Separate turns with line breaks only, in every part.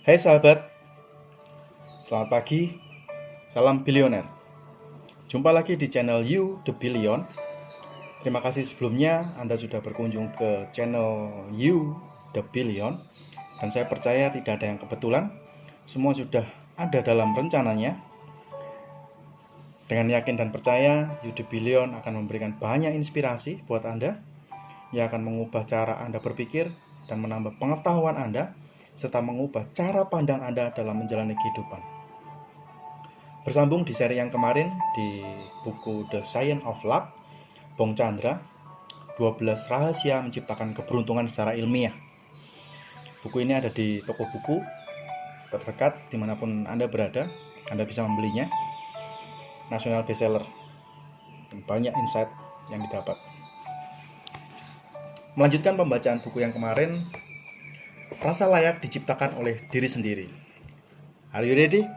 Hai sahabat, selamat pagi, salam bilioner. Jumpa lagi di channel You The Billion. Terima kasih sebelumnya Anda sudah berkunjung ke channel You The Billion. Dan saya percaya tidak ada yang kebetulan, semua sudah ada dalam rencananya. Dengan yakin dan percaya, You The Billion akan memberikan banyak inspirasi buat Anda yang akan mengubah cara Anda berpikir dan menambah pengetahuan Anda serta mengubah cara pandang Anda dalam menjalani kehidupan. Bersambung di seri yang kemarin di buku The Science of Luck, Bong Chandra, 12 rahasia menciptakan keberuntungan secara ilmiah. Buku ini ada di toko buku terdekat dimanapun Anda berada, Anda bisa membelinya. National bestseller, dan banyak insight yang didapat. Melanjutkan pembacaan buku yang kemarin, rasa layak diciptakan oleh diri sendiri. Are you ready?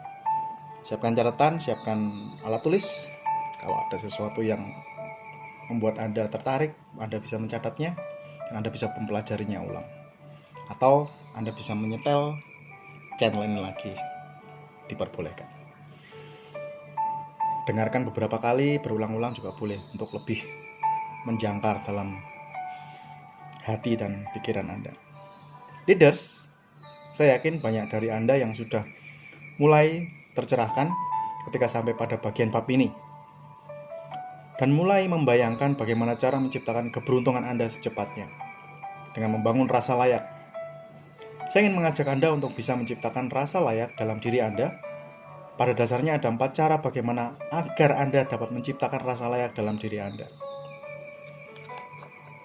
Siapkan catatan, siapkan alat tulis. Kalau ada sesuatu yang membuat Anda tertarik, Anda bisa mencatatnya dan Anda bisa mempelajarinya ulang. Atau Anda bisa menyetel channel ini lagi, diperbolehkan. Dengarkan beberapa kali, berulang-ulang juga boleh untuk lebih menjangkar dalam hati dan pikiran Anda. Leaders, saya yakin banyak dari Anda yang sudah mulai tercerahkan ketika sampai pada bagian bab ini dan mulai membayangkan bagaimana cara menciptakan keberuntungan Anda secepatnya dengan membangun rasa layak. Saya ingin mengajak Anda untuk bisa menciptakan rasa layak dalam diri Anda. Pada dasarnya ada 4 cara bagaimana agar Anda dapat menciptakan rasa layak dalam diri Anda.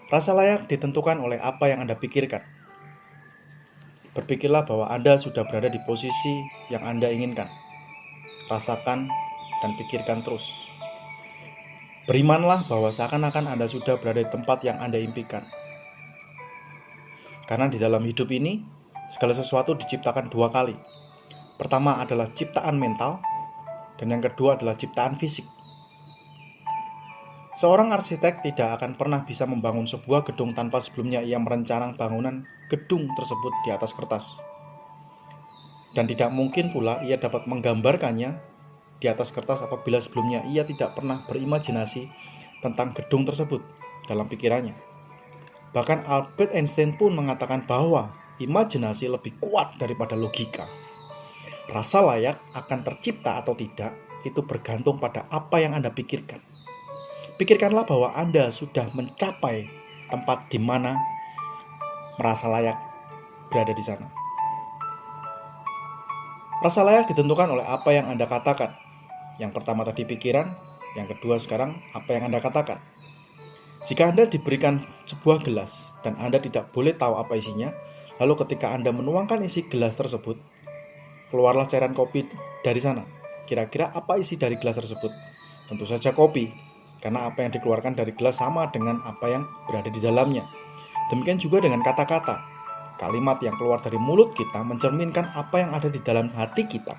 Rasa layak ditentukan oleh apa yang Anda pikirkan. Berpikirlah bahwa Anda sudah berada di posisi yang Anda inginkan. Rasakan dan pikirkan terus. Berimanlah bahwa seakan-akan Anda sudah berada di tempat yang Anda impikan. Karena di dalam hidup ini, segala sesuatu diciptakan 2 kali. Pertama adalah ciptaan mental, dan yang kedua adalah ciptaan fisik. Seorang arsitek tidak akan pernah bisa membangun sebuah gedung tanpa sebelumnya ia merencanakan bangunan gedung tersebut di atas kertas. Dan tidak mungkin pula ia dapat menggambarkannya di atas kertas apabila sebelumnya ia tidak pernah berimajinasi tentang gedung tersebut dalam pikirannya. Bahkan Albert Einstein pun mengatakan bahwa imajinasi lebih kuat daripada logika. Rasa layak akan tercipta atau tidak itu bergantung pada apa yang Anda pikirkan. Pikirkanlah bahwa Anda sudah mencapai tempat di mana merasa layak berada di sana. Rasa layak ditentukan oleh apa yang Anda katakan. Yang pertama tadi pikiran, yang kedua sekarang apa yang Anda katakan. Jika Anda diberikan sebuah gelas dan Anda tidak boleh tahu apa isinya, lalu ketika Anda menuangkan isi gelas tersebut, keluarlah cairan kopi dari sana. Kira-kira apa isi dari gelas tersebut? Tentu saja kopi. Karena apa yang dikeluarkan dari gelas sama dengan apa yang berada di dalamnya. Demikian juga dengan kata-kata. Kalimat yang keluar dari mulut kita mencerminkan apa yang ada di dalam hati kita.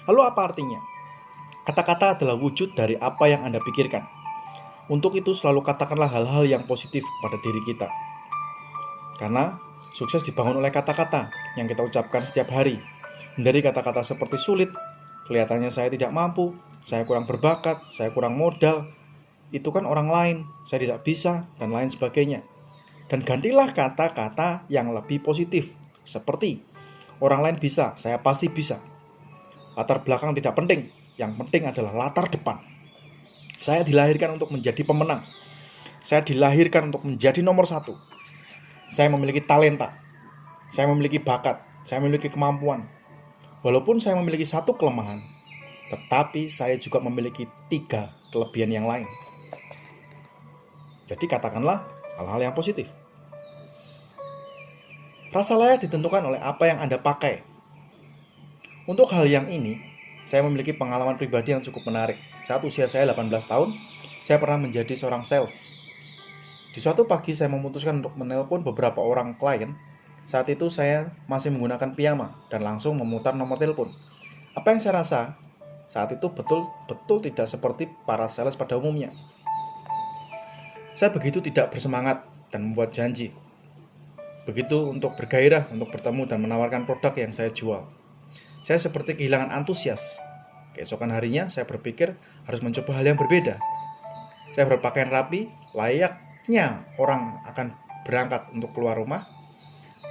Lalu apa artinya? Kata-kata adalah wujud dari apa yang Anda pikirkan. Untuk itu selalu katakanlah hal-hal yang positif pada diri kita. Karena sukses dibangun oleh kata-kata yang kita ucapkan setiap hari. Hindari kata-kata seperti sulit, kelihatannya saya tidak mampu, saya kurang berbakat, saya kurang modal, itu kan orang lain, saya tidak bisa, dan lain sebagainya. Dan gantilah kata-kata yang lebih positif, seperti orang lain bisa, saya pasti bisa. Latar belakang tidak penting, yang penting adalah latar depan. Saya dilahirkan untuk menjadi pemenang. Saya dilahirkan untuk menjadi nomor 1. Saya memiliki talenta, saya memiliki bakat, saya memiliki kemampuan. Walaupun saya memiliki 1 kelemahan, tetapi saya juga memiliki 3 kelebihan yang lain. Jadi katakanlah hal-hal yang positif. Rasa layak ditentukan oleh apa yang Anda pakai. Untuk hal yang ini, saya memiliki pengalaman pribadi yang cukup menarik. Saat usia saya 18 tahun, saya pernah menjadi seorang sales. Di suatu pagi saya memutuskan untuk menelpon beberapa orang klien. Saat itu saya masih menggunakan piyama dan langsung memutar nomor telepon. Apa yang saya rasa saat itu betul-betul tidak seperti para sales pada umumnya. Saya begitu tidak bersemangat dan membuat janji. Begitu untuk bergairah, untuk bertemu dan menawarkan produk yang saya jual. Saya seperti kehilangan antusias. Keesokan harinya saya berpikir harus mencoba hal yang berbeda. Saya berpakaian rapi, layaknya orang akan berangkat untuk keluar rumah,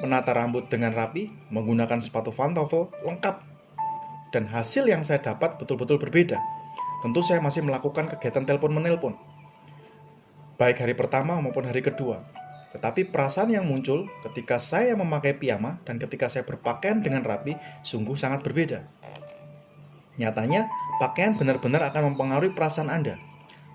menata rambut dengan rapi, menggunakan sepatu pantofel lengkap. Dan hasil yang saya dapat betul-betul berbeda. Tentu saya masih melakukan kegiatan telepon-menelpon, baik hari pertama maupun hari kedua. Tetapi perasaan yang muncul ketika saya memakai piyama dan ketika saya berpakaian dengan rapi sungguh sangat berbeda. Nyatanya, pakaian benar-benar akan mempengaruhi perasaan Anda.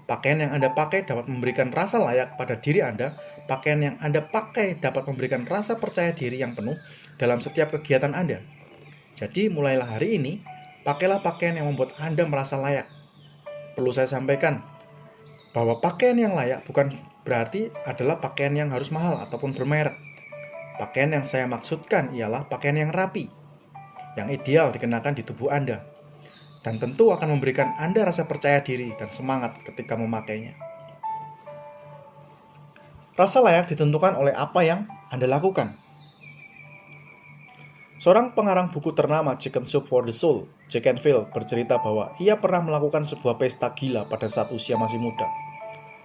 Pakaian yang Anda pakai dapat memberikan rasa layak pada diri Anda. Pakaian yang Anda pakai dapat memberikan rasa percaya diri yang penuh dalam setiap kegiatan Anda. Jadi mulailah hari ini, pakailah pakaian yang membuat Anda merasa layak. Perlu saya sampaikan bahwa pakaian yang layak bukan berarti adalah pakaian yang harus mahal ataupun bermerek. Pakaian yang saya maksudkan ialah pakaian yang rapi, yang ideal dikenakan di tubuh Anda, dan tentu akan memberikan Anda rasa percaya diri dan semangat ketika memakainya. Rasa layak ditentukan oleh apa yang Anda lakukan. Seorang pengarang buku ternama Chicken Soup for the Soul, Jack Canfield, bercerita bahwa ia pernah melakukan sebuah pesta gila pada saat usia masih muda.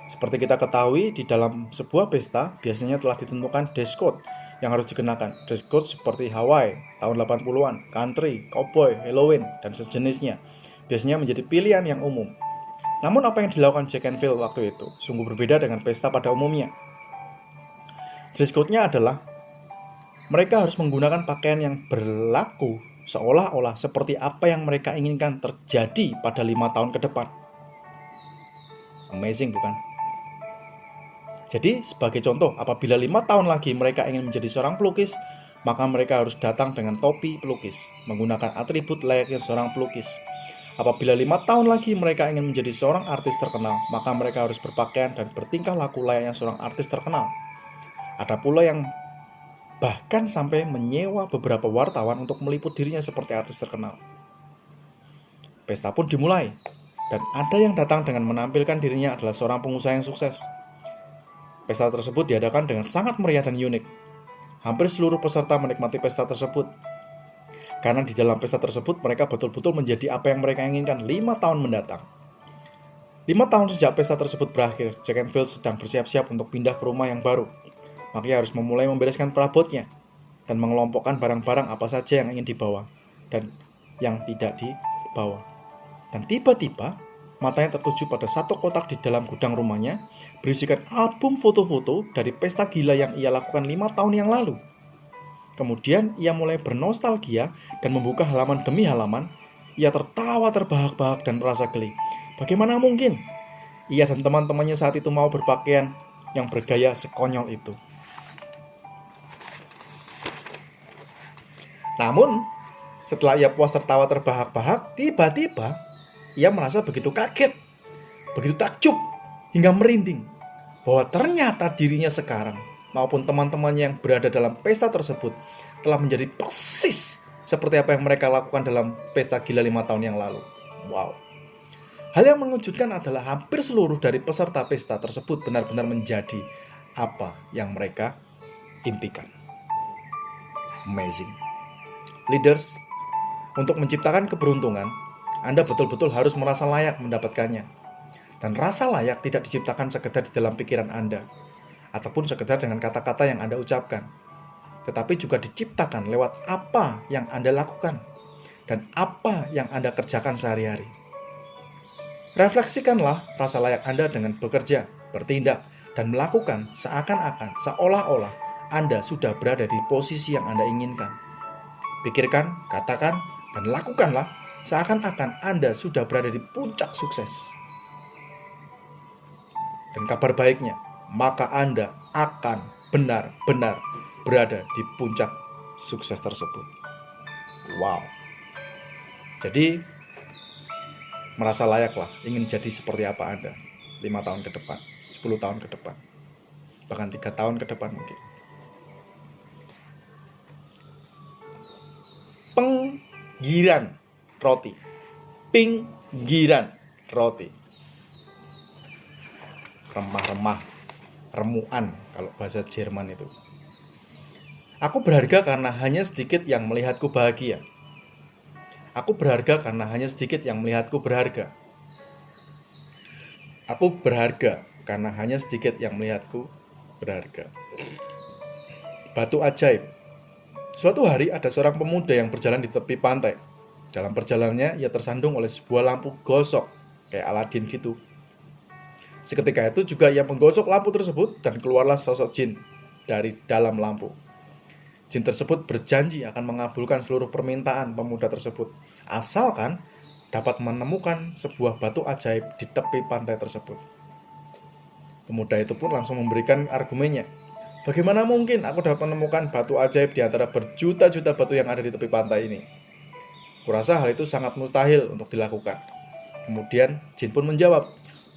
Seperti kita ketahui, di dalam sebuah pesta biasanya telah ditentukan dress code yang harus dikenakan. Dress code seperti Hawaii, tahun 80-an, country, cowboy, Halloween, dan sejenisnya biasanya menjadi pilihan yang umum. Namun apa yang dilakukan Jack Canfield waktu itu sungguh berbeda dengan pesta pada umumnya. Dress code-nya adalah mereka harus menggunakan pakaian yang berlaku seolah-olah seperti apa yang mereka inginkan terjadi pada 5 tahun ke depan. Amazing bukan? Jadi sebagai contoh, apabila 5 tahun lagi mereka ingin menjadi seorang pelukis, maka mereka harus datang dengan topi pelukis, menggunakan atribut layaknya seorang pelukis. Apabila 5 tahun lagi mereka ingin menjadi seorang artis terkenal, maka mereka harus berpakaian dan bertingkah laku layaknya seorang artis terkenal. Ada pula yang bahkan sampai menyewa beberapa wartawan untuk meliput dirinya seperti artis terkenal. Pesta pun dimulai, dan ada yang datang dengan menampilkan dirinya adalah seorang pengusaha yang sukses. Pesta tersebut diadakan dengan sangat meriah dan unik. Hampir seluruh peserta menikmati pesta tersebut. Karena di dalam pesta tersebut mereka betul-betul menjadi apa yang mereka inginkan 5 tahun mendatang. 5 tahun sejak pesta tersebut berakhir, Jack Canfield sedang bersiap-siap untuk pindah ke rumah yang baru. Maka ia harus memulai membereskan perabotnya dan mengelompokkan barang-barang apa saja yang ingin dibawa dan yang tidak dibawa. Dan tiba-tiba matanya tertuju pada satu kotak di dalam gudang rumahnya berisikan album foto-foto dari pesta gila yang ia lakukan 5 tahun yang lalu. Kemudian ia mulai bernostalgia dan membuka halaman demi halaman. Ia tertawa terbahak-bahak dan merasa geli. Bagaimana mungkin ia dan teman-temannya saat itu mau berpakaian yang bergaya sekonyol itu? Namun, setelah ia puas tertawa terbahak-bahak, tiba-tiba ia merasa begitu kaget, begitu takjub, hingga merinding bahwa ternyata dirinya sekarang maupun teman-temannya yang berada dalam pesta tersebut telah menjadi persis seperti apa yang mereka lakukan dalam pesta gila 5 tahun yang lalu. Wow. Hal yang mengejutkan adalah hampir seluruh dari peserta pesta tersebut benar-benar menjadi apa yang mereka impikan. Amazing. Leaders, untuk menciptakan keberuntungan, Anda betul-betul harus merasa layak mendapatkannya. Dan rasa layak tidak diciptakan sekedar di dalam pikiran Anda, ataupun sekedar dengan kata-kata yang Anda ucapkan, tetapi juga diciptakan lewat apa yang Anda lakukan, dan apa yang Anda kerjakan sehari-hari. Refleksikanlah rasa layak Anda dengan bekerja, bertindak, dan melakukan seakan-akan, seolah-olah Anda sudah berada di posisi yang Anda inginkan. Pikirkan, katakan, dan lakukanlah seakan-akan Anda sudah berada di puncak sukses. Dan kabar baiknya, maka Anda akan benar-benar berada di puncak sukses tersebut. Wow. Jadi, merasa layaklah ingin jadi seperti apa Anda 5 tahun ke depan, 10 tahun ke depan, bahkan 3 tahun ke depan mungkin. Pinggiran roti. Pinggiran roti. Remah-remah, remuan kalau bahasa Jerman itu. Aku berharga karena hanya sedikit yang melihatku bahagia. Aku berharga karena hanya sedikit yang melihatku berharga. Aku berharga karena hanya sedikit yang melihatku berharga. Batu ajaib. Suatu hari ada seorang pemuda yang berjalan di tepi pantai. Dalam perjalanannya ia tersandung oleh sebuah lampu gosok, kayak Aladin gitu. Seketika itu juga ia menggosok lampu tersebut dan keluarlah sosok jin dari dalam lampu. Jin tersebut berjanji akan mengabulkan seluruh permintaan pemuda tersebut, asalkan dapat menemukan sebuah batu ajaib di tepi pantai tersebut. Pemuda itu pun langsung memberikan argumennya. Bagaimana mungkin aku dapat menemukan batu ajaib di antara berjuta-juta batu yang ada di tepi pantai ini? Kurasa hal itu sangat mustahil untuk dilakukan. Kemudian jin pun menjawab,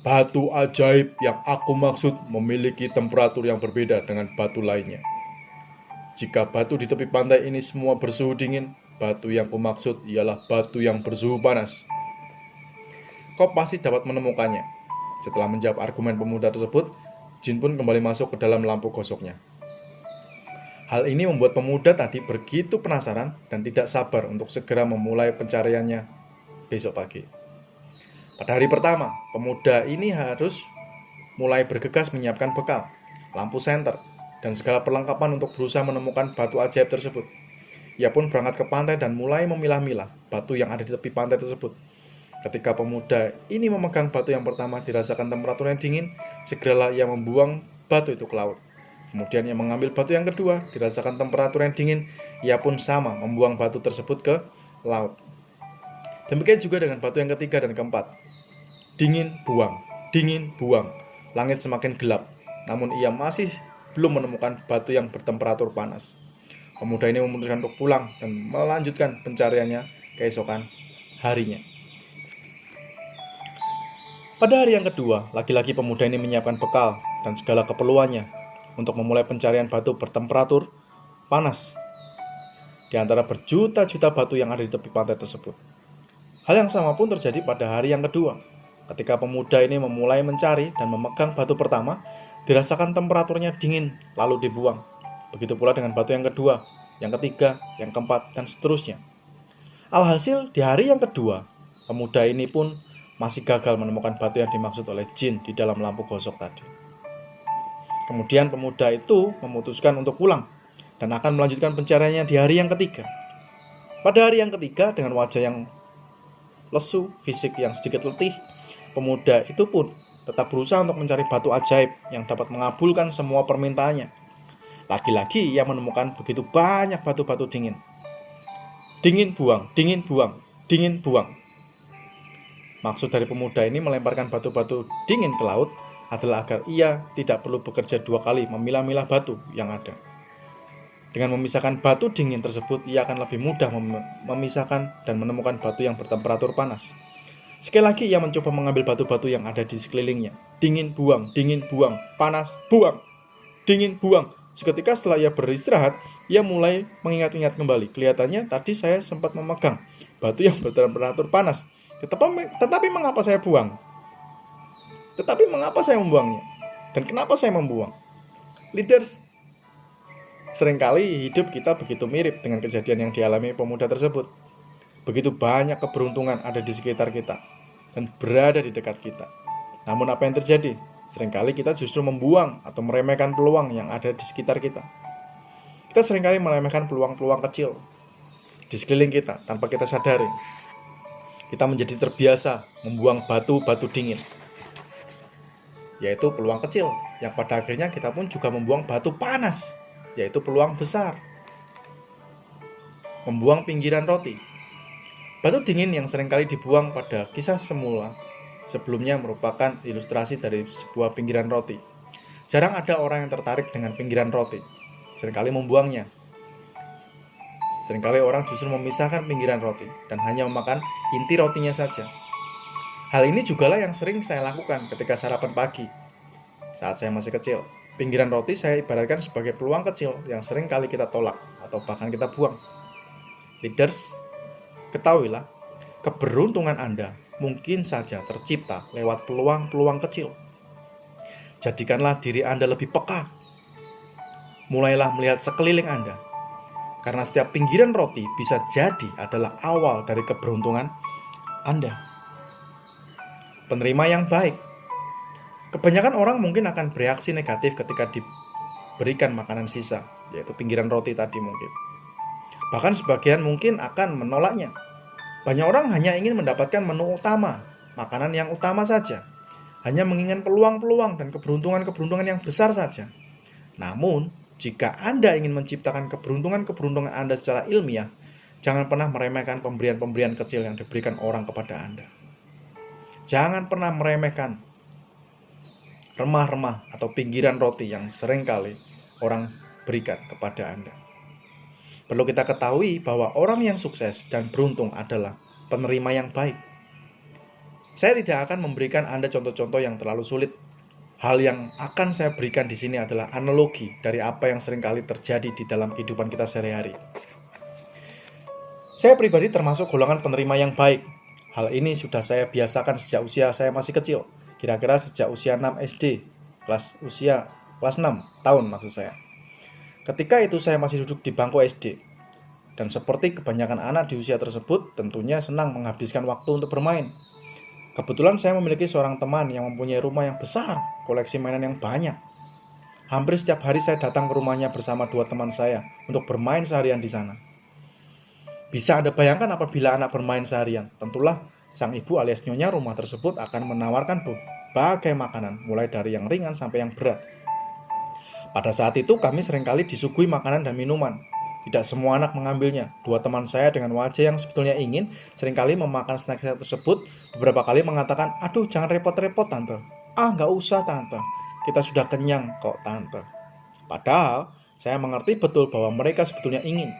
batu ajaib yang aku maksud memiliki temperatur yang berbeda dengan batu lainnya. Jika batu di tepi pantai ini semua bersuhu dingin, batu yang kumaksud ialah batu yang bersuhu panas. Kau pasti dapat menemukannya. Setelah menjawab argumen pemuda tersebut, jin pun kembali masuk ke dalam lampu gosoknya. Hal ini membuat pemuda tadi begitu penasaran dan tidak sabar untuk segera memulai pencariannya besok pagi. Pada hari pertama, pemuda ini harus mulai bergegas menyiapkan bekal, lampu senter, dan segala perlengkapan untuk berusaha menemukan batu ajaib tersebut. Ia pun berangkat ke pantai dan mulai memilah-milah batu yang ada di tepi pantai tersebut. Ketika pemuda ini memegang batu yang pertama, dirasakan temperaturnya dingin, segeralah ia membuang batu itu ke laut. Kemudian ia mengambil batu yang kedua, dirasakan temperaturnya dingin, ia pun sama membuang batu tersebut ke laut. Demikian juga dengan batu yang ketiga dan keempat. Dingin, buang, dingin, buang. Langit semakin gelap, namun ia masih belum menemukan batu yang bertemperatur panas. Pemuda ini memutuskan untuk pulang dan melanjutkan pencariannya keesokan harinya. Pada hari yang kedua, lagi-lagi pemuda ini menyiapkan bekal dan segala keperluannya untuk memulai pencarian batu bertemperatur panas di antara berjuta-juta batu yang ada di tepi pantai tersebut. Hal yang sama pun terjadi pada hari yang kedua. Ketika pemuda ini memulai mencari dan memegang batu pertama, dirasakan temperaturnya dingin, lalu dibuang. Begitu pula dengan batu yang kedua, yang ketiga, yang keempat, dan seterusnya. Alhasil, di hari yang kedua, pemuda ini pun masih gagal menemukan batu yang dimaksud oleh jin di dalam lampu gosok tadi. Kemudian pemuda itu memutuskan untuk pulang dan akan melanjutkan pencariannya di hari yang ketiga. Pada hari yang ketiga, dengan wajah yang lesu, fisik yang sedikit letih, pemuda itu pun tetap berusaha untuk mencari batu ajaib yang dapat mengabulkan semua permintaannya. Lagi-lagi ia menemukan begitu banyak batu-batu dingin. Dingin buang, dingin buang, dingin buang. Maksud dari pemuda ini melemparkan batu-batu dingin ke laut adalah agar ia tidak perlu bekerja dua kali memilah-milah batu yang ada. Dengan memisahkan batu dingin tersebut, ia akan lebih mudah memisahkan dan menemukan batu yang bertemperatur panas. Sekali lagi ia mencoba mengambil batu-batu yang ada di sekelilingnya. Dingin buang, panas buang, dingin buang. Seketika setelah ia beristirahat, ia mulai mengingat-ingat kembali. Kelihatannya tadi saya sempat memegang batu yang bertemperatur panas. Tetapi mengapa saya buang? Tetapi mengapa saya membuangnya? Dan kenapa saya membuang? Leaders, seringkali hidup kita begitu mirip dengan kejadian yang dialami pemuda tersebut. Begitu banyak keberuntungan ada di sekitar kita dan berada di dekat kita. Namun apa yang terjadi? Seringkali kita justru membuang atau meremehkan peluang yang ada di sekitar kita. Kita seringkali meremehkan peluang-peluang kecil di sekeliling kita tanpa kita sadari. Kita menjadi terbiasa membuang batu-batu dingin, yaitu peluang kecil, yang pada akhirnya kita pun juga membuang batu panas, yaitu peluang besar. Membuang pinggiran roti. Batu dingin yang seringkali dibuang pada kisah semula sebelumnya merupakan ilustrasi dari sebuah pinggiran roti. Jarang ada orang yang tertarik dengan pinggiran roti, seringkali membuangnya. Seringkali orang justru memisahkan pinggiran roti dan hanya memakan inti rotinya saja. Hal ini jugalah yang sering saya lakukan ketika sarapan pagi. Saat saya masih kecil, pinggiran roti saya ibaratkan sebagai peluang kecil yang sering kali kita tolak atau bahkan kita buang. Leaders, ketahuilah, keberuntungan Anda mungkin saja tercipta lewat peluang-peluang kecil. Jadikanlah diri Anda lebih peka. Mulailah melihat sekeliling Anda Karena setiap pinggiran roti bisa jadi adalah awal dari keberuntungan Anda. Penerima yang baik. Kebanyakan orang mungkin akan bereaksi negatif ketika diberikan makanan sisa, yaitu pinggiran roti tadi mungkin. Bahkan sebagian mungkin akan menolaknya. Banyak orang hanya ingin mendapatkan menu utama, makanan yang utama saja. Hanya menginginkan peluang-peluang dan keberuntungan-keberuntungan yang besar saja. Namun, jika Anda ingin menciptakan keberuntungan-keberuntungan Anda secara ilmiah, jangan pernah meremehkan pemberian-pemberian kecil yang diberikan orang kepada Anda. Jangan pernah meremehkan remah-remah atau pinggiran roti yang seringkali orang berikan kepada Anda. Perlu kita ketahui bahwa orang yang sukses dan beruntung adalah penerima yang baik. Saya tidak akan memberikan Anda contoh-contoh yang terlalu sulit. Hal yang akan saya berikan di sini adalah analogi dari apa yang seringkali terjadi di dalam kehidupan kita sehari-hari. Saya pribadi termasuk golongan penerima yang baik. Hal ini sudah saya biasakan sejak usia saya masih kecil, kira-kira sejak usia 6 SD, kelas 6 tahun maksud saya. Ketika itu saya masih duduk di bangku SD, dan seperti kebanyakan anak di usia tersebut, tentunya senang menghabiskan waktu untuk bermain. Kebetulan saya memiliki seorang teman yang mempunyai rumah yang besar, koleksi mainan yang banyak. Hampir setiap hari saya datang ke rumahnya bersama dua teman saya untuk bermain seharian di sana. Bisa Anda bayangkan apabila anak bermain seharian, tentulah sang ibu alias nyonya rumah tersebut akan menawarkan berbagai makanan, mulai dari yang ringan sampai yang berat. Pada saat itu kami seringkali disuguhi makanan dan minuman. Tidak semua anak mengambilnya. Dua teman saya dengan wajah yang sebetulnya ingin seringkali memakan snack-snack tersebut. Beberapa kali mengatakan, "Aduh, jangan repot-repot, Tante." "Ah, nggak usah, Tante. Kita sudah kenyang kok, Tante." Padahal, saya mengerti betul bahwa mereka sebetulnya ingin.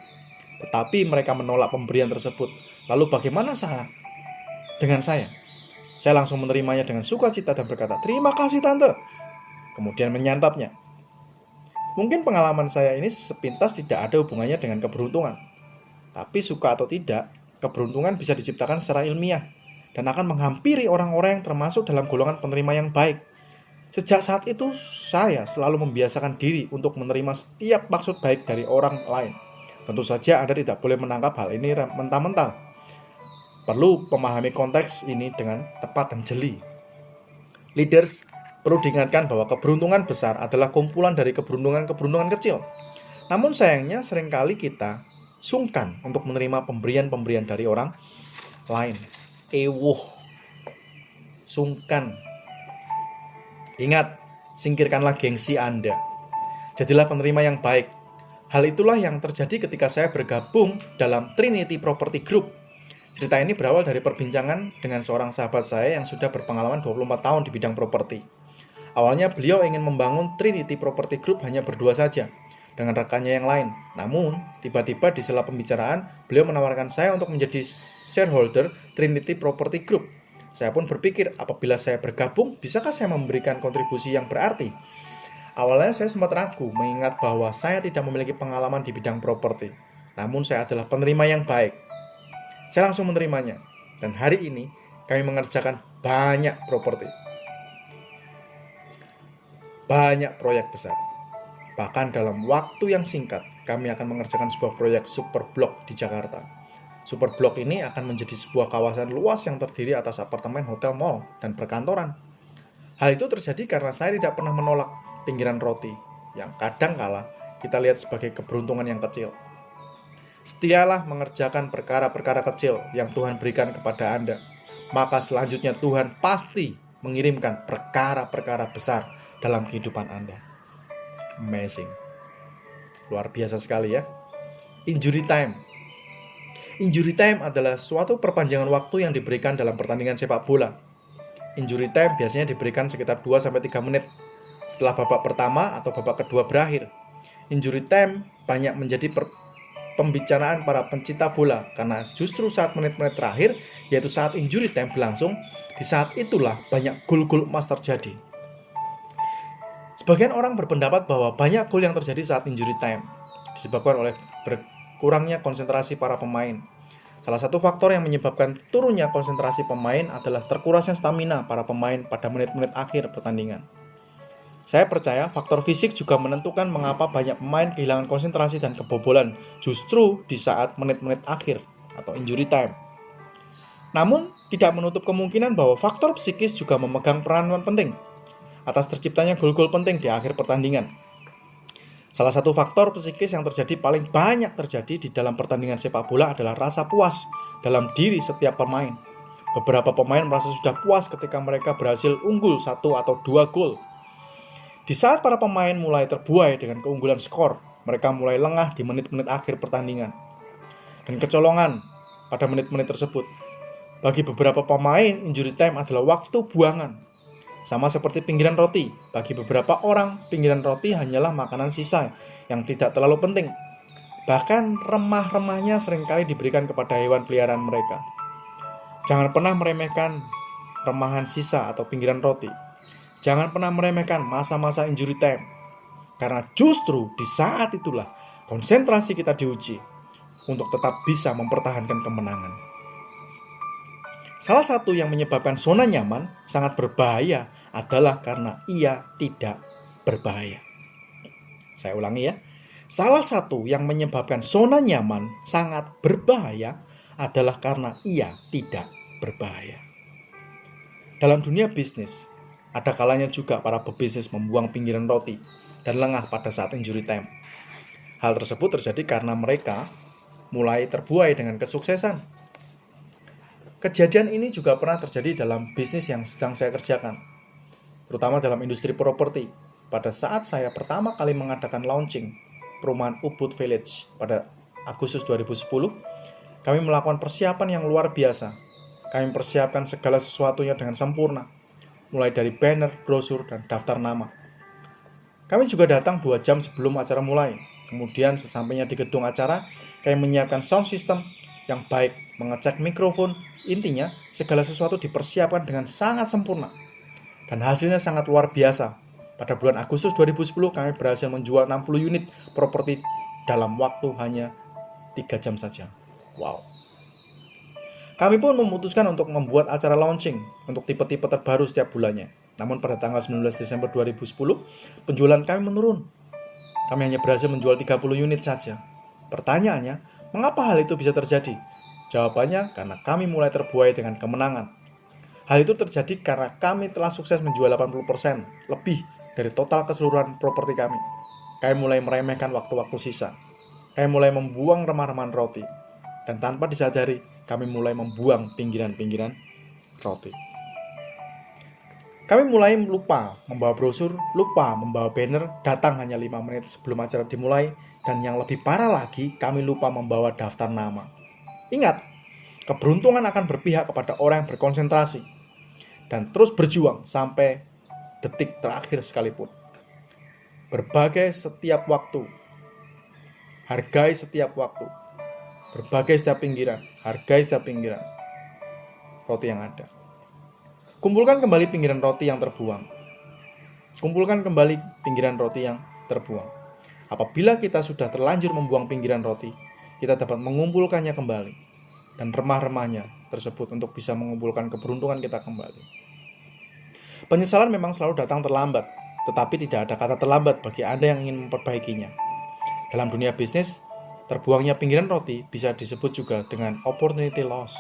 Tetapi mereka menolak pemberian tersebut. Lalu bagaimana dengan saya? Saya langsung menerimanya dengan sukacita dan berkata, "Terima kasih, Tante." Kemudian menyantapnya. Mungkin pengalaman saya ini sepintas tidak ada hubungannya dengan keberuntungan. Tapi suka atau tidak, keberuntungan bisa diciptakan secara ilmiah dan akan menghampiri orang-orang yang termasuk dalam golongan penerima yang baik. Sejak saat itu, saya selalu membiasakan diri untuk menerima setiap maksud baik dari orang lain. Tentu saja Anda tidak boleh menangkap hal ini mentah-mentah. Perlu memahami konteks ini dengan tepat dan jeli. Leaders, perlu diingatkan bahwa keberuntungan besar adalah kumpulan dari keberuntungan-keberuntungan kecil. Namun sayangnya seringkali kita sungkan untuk menerima pemberian-pemberian dari orang lain. Sungkan. Ingat, singkirkanlah gengsi Anda. Jadilah penerima yang baik. Hal itulah yang terjadi ketika saya bergabung dalam Trinity Property Group. Cerita ini berawal dari perbincangan dengan seorang sahabat saya yang sudah berpengalaman 24 tahun di bidang properti. Awalnya beliau ingin membangun Trinity Property Group hanya berdua saja dengan rekannya yang lain. Namun, tiba-tiba di sela pembicaraan, beliau menawarkan saya untuk menjadi shareholder Trinity Property Group. Saya pun berpikir, apabila saya bergabung, bisakah saya memberikan kontribusi yang berarti? Awalnya saya sempat ragu, mengingat bahwa saya tidak memiliki pengalaman di bidang properti. Namun saya adalah penerima yang baik. Saya langsung menerimanya. Dan hari ini, kami mengerjakan banyak properti. Banyak proyek besar. Bahkan dalam waktu yang singkat, kami akan mengerjakan sebuah proyek super blok di Jakarta. Super blok ini akan menjadi sebuah kawasan luas yang terdiri atas apartemen, hotel, mall, dan perkantoran. Hal itu terjadi karena saya tidak pernah menolak pinggiran roti, yang kadang kala kita lihat sebagai keberuntungan yang kecil. Setialah mengerjakan perkara-perkara kecil yang Tuhan berikan kepada Anda. Maka selanjutnya Tuhan pasti mengirimkan perkara-perkara besar dalam kehidupan Anda. Amazing. Luar biasa sekali ya. Injury time. Injury time adalah suatu perpanjangan waktu yang diberikan dalam pertandingan sepak bola. Injury time biasanya diberikan sekitar 2-3 menit setelah babak pertama atau babak kedua berakhir. Injury time banyak menjadi pembicaraan para pencinta bola karena justru saat menit-menit terakhir, yaitu saat injury time berlangsung, di saat itulah banyak gol-gol emas terjadi. Sebagian orang berpendapat bahwa banyak gol yang terjadi saat injury time disebabkan oleh berkurangnya konsentrasi para pemain. Salah satu faktor yang menyebabkan turunnya konsentrasi pemain adalah terkurasnya stamina para pemain pada menit-menit akhir pertandingan. Saya percaya faktor fisik juga menentukan mengapa banyak pemain kehilangan konsentrasi dan kebobolan justru di saat menit-menit akhir atau injury time. Namun, tidak menutup kemungkinan bahwa faktor psikis juga memegang peranan penting atas terciptanya gol-gol penting di akhir pertandingan. Salah satu faktor psikis yang paling banyak terjadi di dalam pertandingan sepak bola adalah rasa puas dalam diri setiap pemain. Beberapa pemain merasa sudah puas ketika mereka berhasil unggul 1 atau 2 gol. Di saat para pemain mulai terbuai dengan keunggulan skor, mereka mulai lengah di menit-menit akhir pertandingan dan kecolongan pada menit-menit tersebut. Bagi beberapa pemain, injury time adalah waktu buangan. Sama seperti pinggiran roti, bagi beberapa orang, pinggiran roti hanyalah makanan sisa yang tidak terlalu penting. Bahkan remah-remahnya seringkali diberikan kepada hewan peliharaan mereka. Jangan pernah meremehkan remahan sisa atau pinggiran roti. Jangan pernah meremehkan masa-masa injury time. Karena justru di saat itulah konsentrasi kita diuji untuk tetap bisa mempertahankan kemenangan. Salah satu yang menyebabkan zona nyaman sangat berbahaya adalah karena ia tidak berbahaya. Saya ulangi ya. Salah satu yang menyebabkan zona nyaman sangat berbahaya adalah karena ia tidak berbahaya. Dalam dunia bisnis, ada kalanya juga para pebisnis membuang pinggiran roti dan lengah pada saat injury time. Hal tersebut terjadi karena mereka mulai terbuai dengan kesuksesan. Kejadian ini juga pernah terjadi dalam bisnis yang sedang saya kerjakan, terutama dalam industri properti. Pada saat saya pertama kali mengadakan launching perumahan Ubud Village pada Agustus 2010, kami melakukan persiapan yang luar biasa. Kami persiapkan segala sesuatunya dengan sempurna, mulai dari banner, brosur, dan daftar nama. Kami juga datang 2 jam sebelum acara mulai. Kemudian sesampainya di gedung acara, kami menyiapkan sound system yang baik, mengecek mikrofon. Intinya, segala sesuatu dipersiapkan dengan sangat sempurna. Dan hasilnya sangat luar biasa. Pada bulan Agustus 2010, kami berhasil menjual 60 unit properti dalam waktu hanya 3 jam saja. Wow. Kami pun memutuskan untuk membuat acara launching untuk tipe-tipe terbaru setiap bulannya. Namun pada tanggal 19 Desember 2010, penjualan kami menurun. Kami hanya berhasil menjual 30 unit saja. Pertanyaannya, mengapa hal itu bisa terjadi? Jawabannya, karena kami mulai terbuai dengan kemenangan. Hal itu terjadi karena kami telah sukses menjual 80% lebih dari total keseluruhan properti kami. Kami mulai meremehkan waktu-waktu sisa. Kami mulai membuang remah-remahan roti. Dan tanpa disadari, kami mulai membuang pinggiran-pinggiran roti. Kami mulai lupa membawa brosur, lupa membawa banner, datang hanya 5 menit sebelum acara dimulai, dan yang lebih parah lagi, kami lupa membawa daftar nama. Ingat, keberuntungan akan berpihak kepada orang yang berkonsentrasi dan terus berjuang sampai detik terakhir sekalipun. Berbagai setiap waktu, hargai setiap waktu. Berbagai setiap pinggiran, hargai setiap pinggiran roti yang ada. Kumpulkan kembali pinggiran roti yang terbuang. Kumpulkan kembali pinggiran roti yang terbuang. Apabila kita sudah terlanjur membuang pinggiran roti, kita dapat mengumpulkannya kembali dan remah-remahnya tersebut untuk bisa mengumpulkan keberuntungan kita kembali. Penyesalan memang selalu datang terlambat, tetapi tidak ada kata terlambat bagi Anda yang ingin memperbaikinya. Dalam dunia bisnis, terbuangnya pinggiran roti bisa disebut juga dengan opportunity loss.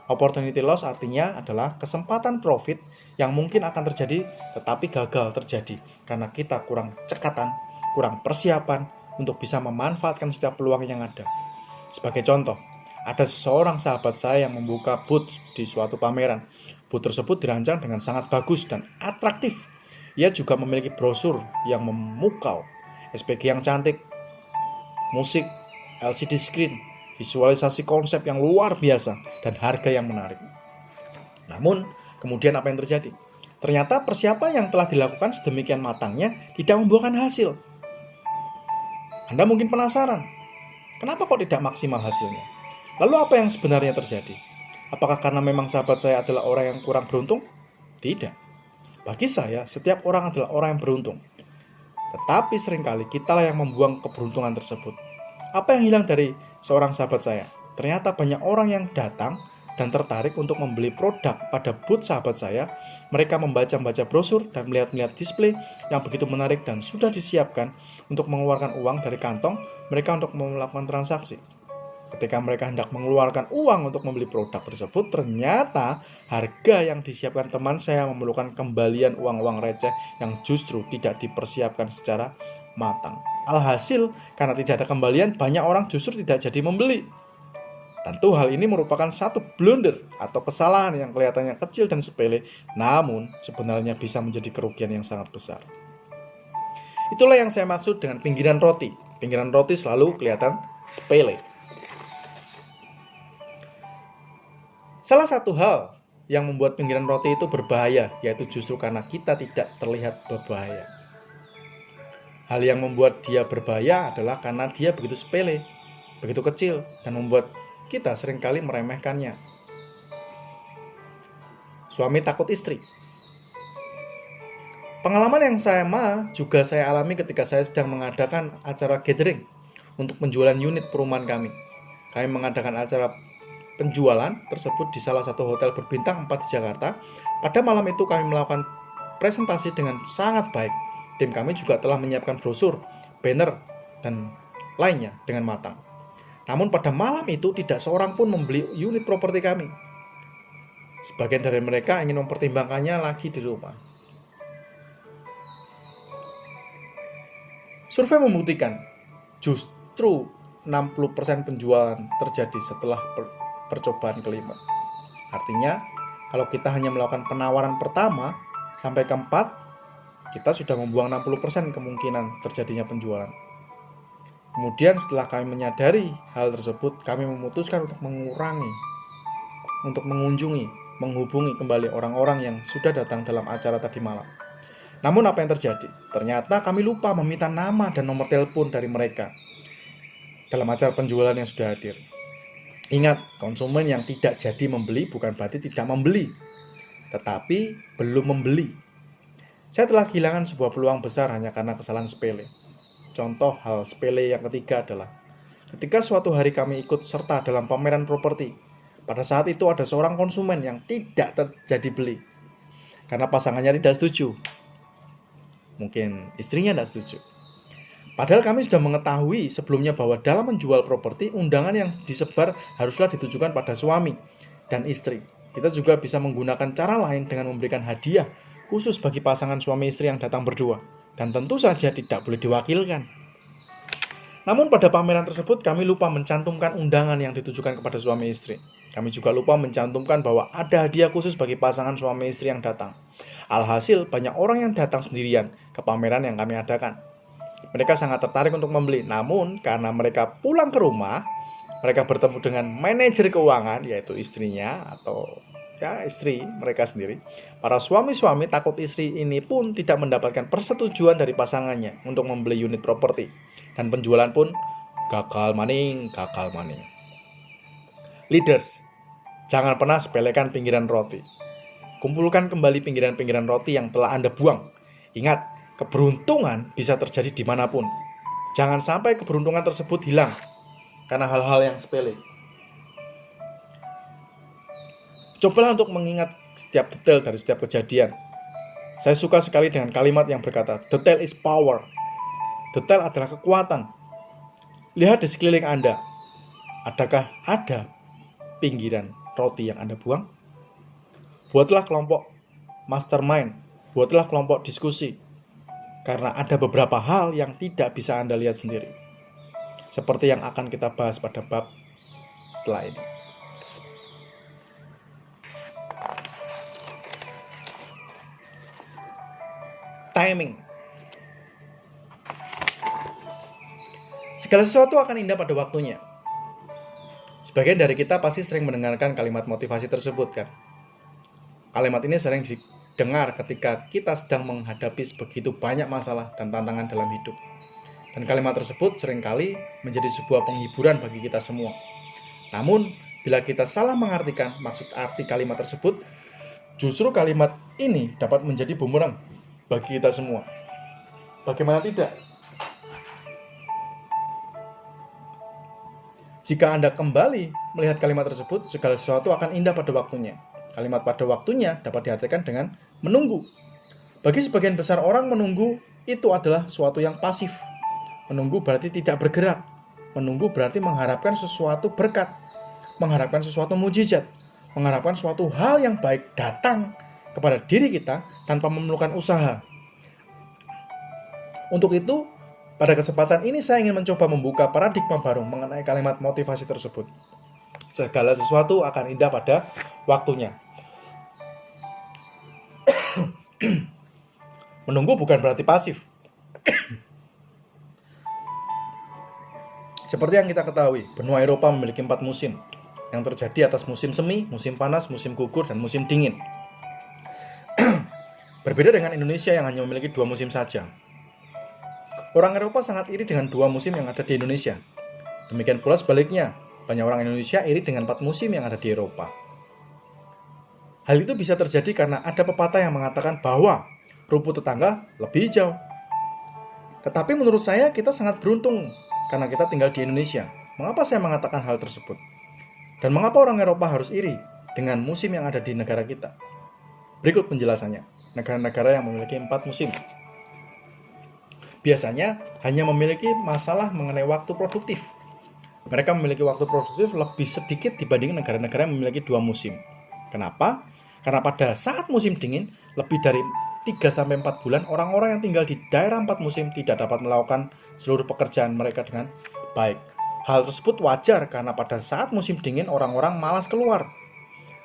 Opportunity loss artinya adalah kesempatan profit yang mungkin akan terjadi tetapi gagal terjadi karena kita kurang cekatan, kurang persiapan untuk bisa memanfaatkan setiap peluang yang ada. Sebagai contoh, ada seseorang sahabat saya yang membuka booth di suatu pameran. Booth tersebut dirancang dengan sangat bagus dan atraktif. Ia juga memiliki brosur yang memukau, SPG yang cantik, musik, LCD screen, visualisasi konsep yang luar biasa, dan harga yang menarik. Namun, kemudian apa yang terjadi? Ternyata persiapan yang telah dilakukan sedemikian matangnya tidak membuahkan hasil. Anda mungkin penasaran, kenapa kok tidak maksimal hasilnya? Lalu apa yang sebenarnya terjadi? Apakah karena memang sahabat saya adalah orang yang kurang beruntung? Tidak. Bagi saya, setiap orang adalah orang yang beruntung. Tetapi seringkali kitalah yang membuang keberuntungan tersebut. Apa yang hilang dari seorang sahabat saya? Ternyata banyak orang yang datang dan tertarik untuk membeli produk pada booth sahabat saya. Mereka membaca-baca brosur dan melihat-lihat display yang begitu menarik dan sudah disiapkan untuk mengeluarkan uang dari kantong mereka untuk melakukan transaksi. Ketika mereka hendak mengeluarkan uang untuk membeli produk tersebut, ternyata harga yang disiapkan teman saya memerlukan kembalian uang-uang receh yang justru tidak dipersiapkan secara matang. Alhasil, karena tidak ada kembalian, banyak orang justru tidak jadi membeli. Tentu hal ini merupakan satu blunder atau kesalahan yang kelihatannya kecil dan sepele, namun sebenarnya bisa menjadi kerugian yang sangat besar. Itulah yang saya maksud dengan pinggiran roti. Pinggiran roti selalu kelihatan sepele. Salah satu hal yang membuat pinggiran roti itu berbahaya, yaitu justru karena kita tidak terlihat berbahaya. Hal yang membuat dia berbahaya adalah karena dia begitu sepele, begitu kecil, dan membuat kita seringkali meremehkannya. Suami takut istri. Pengalaman yang sama juga saya alami ketika saya sedang mengadakan acara gathering untuk penjualan unit perumahan kami. Kami mengadakan acara penjualan tersebut di salah satu hotel berbintang 4 di Jakarta. Pada malam itu kami melakukan presentasi dengan sangat baik. Tim kami juga telah menyiapkan brosur, banner, dan lainnya dengan matang. Namun pada malam itu tidak seorang pun membeli unit properti kami. Sebagian dari mereka ingin mempertimbangkannya lagi di rumah. Survei membuktikan justru 60% penjualan terjadi setelah percobaan kelima. Artinya, kalau kita hanya melakukan penawaran pertama sampai keempat, kita sudah membuang 60% kemungkinan terjadinya penjualan. Kemudian setelah kami menyadari hal tersebut, kami memutuskan untuk mengunjungi, menghubungi kembali orang-orang yang sudah datang dalam acara tadi malam. Namun apa yang terjadi? Ternyata kami lupa meminta nama dan nomor telepon dari mereka dalam acara penjualan yang sudah hadir. Ingat, konsumen yang tidak jadi membeli bukan berarti tidak membeli, tetapi belum membeli. Saya telah kehilangan sebuah peluang besar hanya karena kesalahan sepele. Contoh hal sepele yang ketiga adalah ketika suatu hari kami ikut serta dalam pameran properti. Pada saat itu ada seorang konsumen yang tidak terjadi beli karena pasangannya tidak setuju. Mungkin istrinya tidak setuju. Padahal kami sudah mengetahui sebelumnya bahwa dalam menjual properti, undangan yang disebar haruslah ditujukan pada suami dan istri. Kita juga bisa menggunakan cara lain dengan memberikan hadiah khusus bagi pasangan suami istri yang datang berdua. Dan tentu saja tidak boleh diwakilkan. Namun pada pameran tersebut kami lupa mencantumkan undangan yang ditujukan kepada suami istri. Kami juga lupa mencantumkan bahwa ada hadiah khusus bagi pasangan suami istri yang datang. Alhasil banyak orang yang datang sendirian ke pameran yang kami adakan. Mereka sangat tertarik untuk membeli, namun karena mereka pulang ke rumah, mereka bertemu dengan manajer keuangan, yaitu istrinya atau istri mereka sendiri. Para suami-suami takut istri ini pun tidak mendapatkan persetujuan dari pasangannya untuk membeli unit properti, dan penjualan pun gagal maning. Leaders, jangan pernah sepelekan pinggiran roti. Kumpulkan kembali pinggiran-pinggiran roti yang telah Anda buang. Ingat, keberuntungan bisa terjadi dimanapun. Jangan sampai keberuntungan tersebut hilang karena hal-hal yang sepele. Cobalah untuk mengingat setiap detail dari setiap kejadian. Saya suka sekali dengan kalimat yang berkata, detail is power. Detail adalah kekuatan. Lihat di sekeliling Anda. Adakah ada pinggiran roti yang Anda buang? Buatlah kelompok mastermind. Buatlah kelompok diskusi. Karena ada beberapa hal yang tidak bisa Anda lihat sendiri. Seperti yang akan kita bahas pada bab setelah ini. Timing. Segala sesuatu akan indah pada waktunya. Sebagian dari kita pasti sering mendengarkan kalimat motivasi tersebut, kan? Kalimat ini sering dengar ketika kita sedang menghadapi begitu banyak masalah dan tantangan dalam hidup. Dan kalimat tersebut seringkali menjadi sebuah penghiburan bagi kita semua. Namun, bila kita salah mengartikan maksud arti kalimat tersebut, justru kalimat ini dapat menjadi bumerang bagi kita semua. Bagaimana tidak? Jika Anda kembali melihat kalimat tersebut, segala sesuatu akan indah pada waktunya. Kalimat pada waktunya dapat diartikan dengan menunggu. Bagi sebagian besar orang, menunggu itu adalah suatu yang pasif. Menunggu berarti tidak bergerak. Menunggu berarti mengharapkan sesuatu berkat, mengharapkan sesuatu mujizat, mengharapkan suatu hal yang baik datang kepada diri kita tanpa memerlukan usaha. Untuk itu, pada kesempatan ini saya ingin mencoba membuka paradigma baru mengenai kalimat motivasi tersebut. Segala sesuatu akan indah pada waktunya. Menunggu bukan berarti pasif. Seperti yang kita ketahui, benua Eropa memiliki 4 musim yang terjadi atas musim semi, musim panas, musim gugur, dan musim dingin. Berbeda dengan Indonesia yang hanya memiliki 2 musim saja. Orang Eropa sangat iri dengan 2 musim yang ada di Indonesia. Demikian pula sebaliknya, banyak orang Indonesia iri dengan 4 musim yang ada di Eropa. Hal itu bisa terjadi karena ada pepatah yang mengatakan bahwa rumput tetangga lebih hijau. Tetapi menurut saya kita sangat beruntung karena kita tinggal di Indonesia. Mengapa saya mengatakan hal tersebut? Dan mengapa orang Eropa harus iri dengan musim yang ada di negara kita? Berikut penjelasannya. Negara-negara yang memiliki 4 musim biasanya hanya memiliki masalah mengenai waktu produktif. Mereka memiliki waktu produktif lebih sedikit dibanding negara-negara yang memiliki 2 musim. Kenapa? Karena pada saat musim dingin, lebih dari 3-4 bulan orang-orang yang tinggal di daerah 4 musim tidak dapat melakukan seluruh pekerjaan mereka dengan baik. Hal tersebut wajar karena pada saat musim dingin orang-orang malas keluar.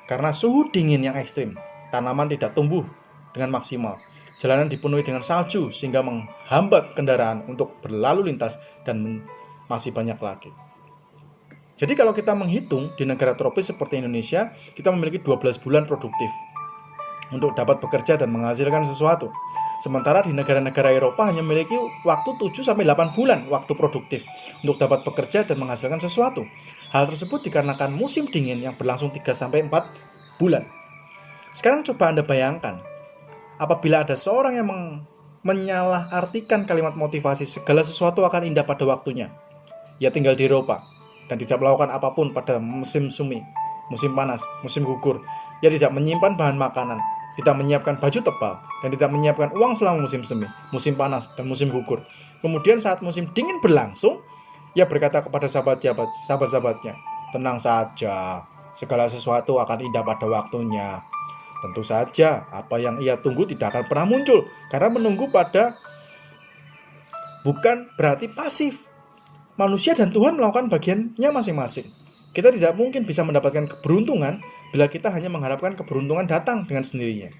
Karena suhu dingin yang ekstrim, tanaman tidak tumbuh dengan maksimal. Jalanan dipenuhi dengan salju sehingga menghambat kendaraan untuk berlalu lintas dan masih banyak lagi. Jadi kalau kita menghitung di negara tropis seperti Indonesia, kita memiliki 12 bulan produktif untuk dapat bekerja dan menghasilkan sesuatu. Sementara di negara-negara Eropa hanya memiliki waktu 7-8 bulan waktu produktif untuk dapat bekerja dan menghasilkan sesuatu. Hal tersebut dikarenakan musim dingin yang berlangsung 3-4 bulan. Sekarang coba Anda bayangkan, apabila ada seorang yang menyalahartikan kalimat motivasi segala sesuatu akan indah pada waktunya. Ia tinggal di Eropa dan tidak melakukan apapun pada musim semi, musim panas, musim gugur. Ia tidak menyimpan bahan makanan, tidak menyiapkan baju tebal, dan tidak menyiapkan uang selama musim semi, musim panas, dan musim gugur. Kemudian saat musim dingin berlangsung, ia berkata kepada sahabat-sahabatnya, "Tenang saja, segala sesuatu akan indah pada waktunya." Tentu saja, apa yang ia tunggu tidak akan pernah muncul, karena menunggu pada bukan berarti pasif. Manusia dan Tuhan melakukan bagiannya masing-masing. Kita tidak mungkin bisa mendapatkan keberuntungan bila kita hanya mengharapkan keberuntungan datang dengan sendirinya.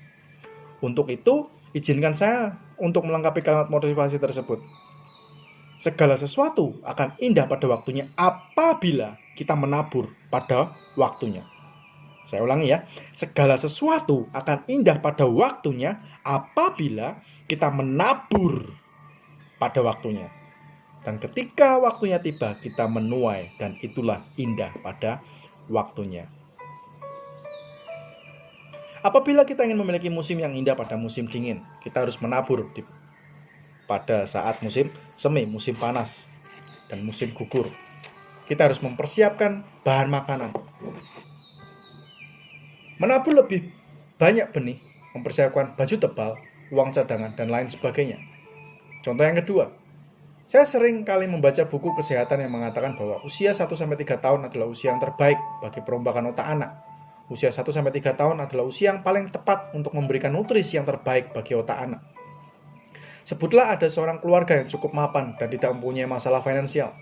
Untuk itu, izinkan saya untuk melengkapi kalimat motivasi tersebut. Segala sesuatu akan indah pada waktunya apabila kita menabur pada waktunya. Saya ulangi ya, segala sesuatu akan indah pada waktunya apabila kita menabur pada waktunya. Dan ketika waktunya tiba, kita menuai dan itulah indah pada waktunya. Apabila kita ingin memiliki musim yang indah pada musim dingin, kita harus menabur pada saat musim semi, musim panas, dan musim gugur. Kita harus mempersiapkan bahan makanan. Menabur lebih banyak benih, mempersiapkan baju tebal, uang cadangan, dan lain sebagainya. Contoh yang kedua, saya sering kali membaca buku kesehatan yang mengatakan bahwa usia 1-3 tahun adalah usia yang terbaik bagi perombakan otak anak. Usia 1-3 tahun adalah usia yang paling tepat untuk memberikan nutrisi yang terbaik bagi otak anak. Sebutlah ada seorang keluarga yang cukup mapan dan tidak mempunyai masalah finansial.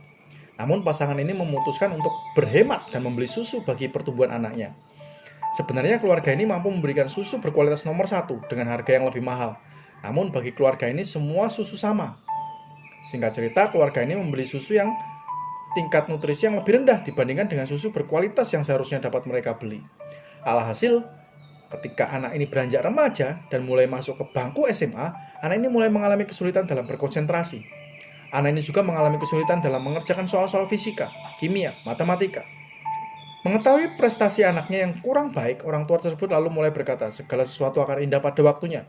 Namun pasangan ini memutuskan untuk berhemat dan membeli susu bagi pertumbuhan anaknya. Sebenarnya keluarga ini mampu memberikan susu berkualitas nomor 1 dengan harga yang lebih mahal. Namun bagi keluarga ini semua susu sama. Singkat cerita, keluarga ini membeli susu yang tingkat nutrisi yang lebih rendah dibandingkan dengan susu berkualitas yang seharusnya dapat mereka beli. Alhasil, ketika anak ini beranjak remaja dan mulai masuk ke bangku SMA, anak ini mulai mengalami kesulitan dalam berkonsentrasi. Anak ini juga mengalami kesulitan dalam mengerjakan soal-soal fisika, kimia, matematika. Mengetahui prestasi anaknya yang kurang baik, orang tua tersebut lalu mulai berkata, segala sesuatu akan indah pada waktunya.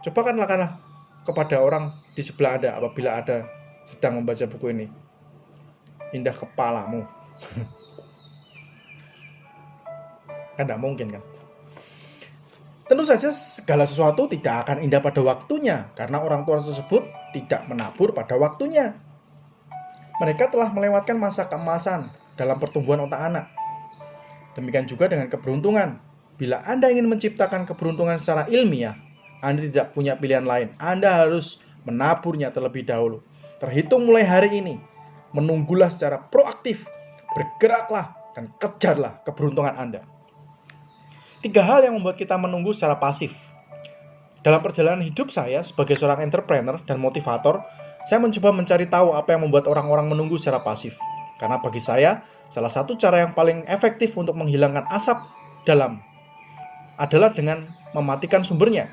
Coba katakanlah kepada orang di sebelah Anda apabila Anda sedang membaca buku ini. Indah kepalamu. Kan tidak mungkin kan? Tentu saja segala sesuatu tidak akan indah pada waktunya karena orang tua tersebut tidak menabur pada waktunya. Mereka telah melewatkan masa keemasan dalam pertumbuhan otak anak. Demikian juga dengan keberuntungan. Bila Anda ingin menciptakan keberuntungan secara ilmiah, Anda tidak punya pilihan lain. Anda harus menaburnya terlebih dahulu. Terhitung mulai hari ini, menunggulah secara proaktif, bergeraklah dan kejarlah keberuntungan Anda. 3 hal yang membuat kita menunggu secara pasif. Dalam perjalanan hidup saya sebagai seorang entrepreneur dan motivator, saya mencoba mencari tahu apa yang membuat orang-orang menunggu secara pasif. Karena bagi saya, salah satu cara yang paling efektif untuk menghilangkan asap dalam adalah dengan mematikan sumbernya.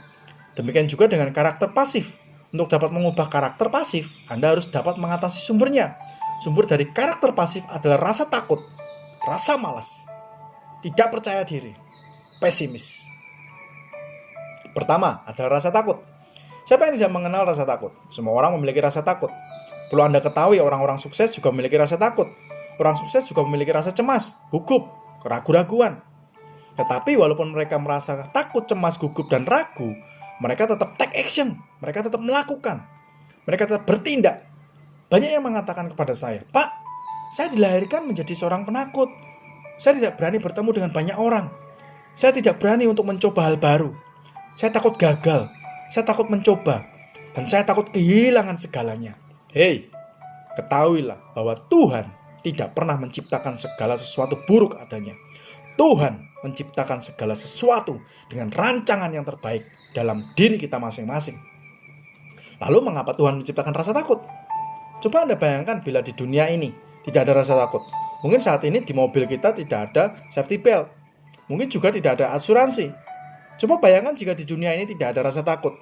Demikian juga dengan karakter pasif. Untuk dapat mengubah karakter pasif, Anda harus dapat mengatasi sumbernya. Sumber dari karakter pasif adalah rasa takut, rasa malas, tidak percaya diri, pesimis. Pertama adalah rasa takut. Siapa yang tidak mengenal rasa takut? Semua orang memiliki rasa takut. Perlu Anda ketahui, orang-orang sukses juga memiliki rasa takut. Orang sukses juga memiliki rasa cemas, gugup, keraguan-raguan. Tetapi walaupun mereka merasa takut, cemas, gugup, dan ragu, mereka tetap take action. Mereka tetap melakukan. Mereka tetap bertindak. Banyak yang mengatakan kepada saya, "Pak, saya dilahirkan menjadi seorang penakut. Saya tidak berani bertemu dengan banyak orang. Saya tidak berani untuk mencoba hal baru. Saya takut gagal. Saya takut mencoba. Dan saya takut kehilangan segalanya." Hei, ketahuilah bahwa Tuhan tidak pernah menciptakan segala sesuatu buruk adanya. Tuhan menciptakan segala sesuatu dengan rancangan yang terbaik dalam diri kita masing-masing. Lalu mengapa Tuhan menciptakan rasa takut? Coba Anda bayangkan bila di dunia ini tidak ada rasa takut. Mungkin saat ini di mobil kita tidak ada safety belt. Mungkin juga tidak ada asuransi. Coba bayangkan jika di dunia ini tidak ada rasa takut.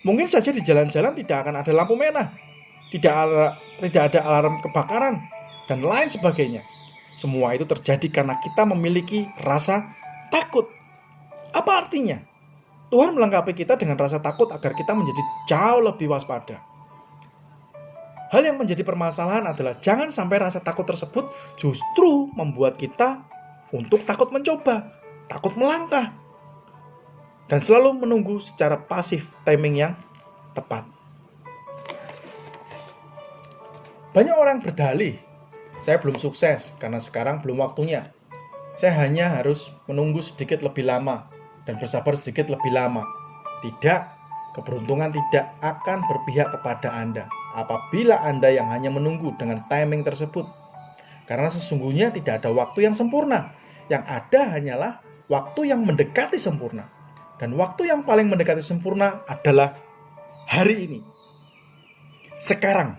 Mungkin saja di jalan-jalan tidak akan ada lampu merah. Tidak ada alarm kebakaran dan lain sebagainya. Semua itu terjadi karena kita memiliki rasa takut. Apa artinya? Tuhan melengkapi kita dengan rasa takut agar kita menjadi jauh lebih waspada. Hal yang menjadi permasalahan adalah jangan sampai rasa takut tersebut justru membuat kita untuk takut mencoba, takut melangkah, dan selalu menunggu secara pasif timing yang tepat. Banyak orang berdalih, saya belum sukses karena sekarang belum waktunya. Saya hanya harus menunggu sedikit lebih lama dan bersabar sedikit lebih lama. Tidak, keberuntungan tidak akan berpihak kepada Anda apabila Anda yang hanya menunggu dengan timing tersebut. Karena sesungguhnya tidak ada waktu yang sempurna. Yang ada hanyalah waktu yang mendekati sempurna. Dan waktu yang paling mendekati sempurna adalah hari ini. Sekarang.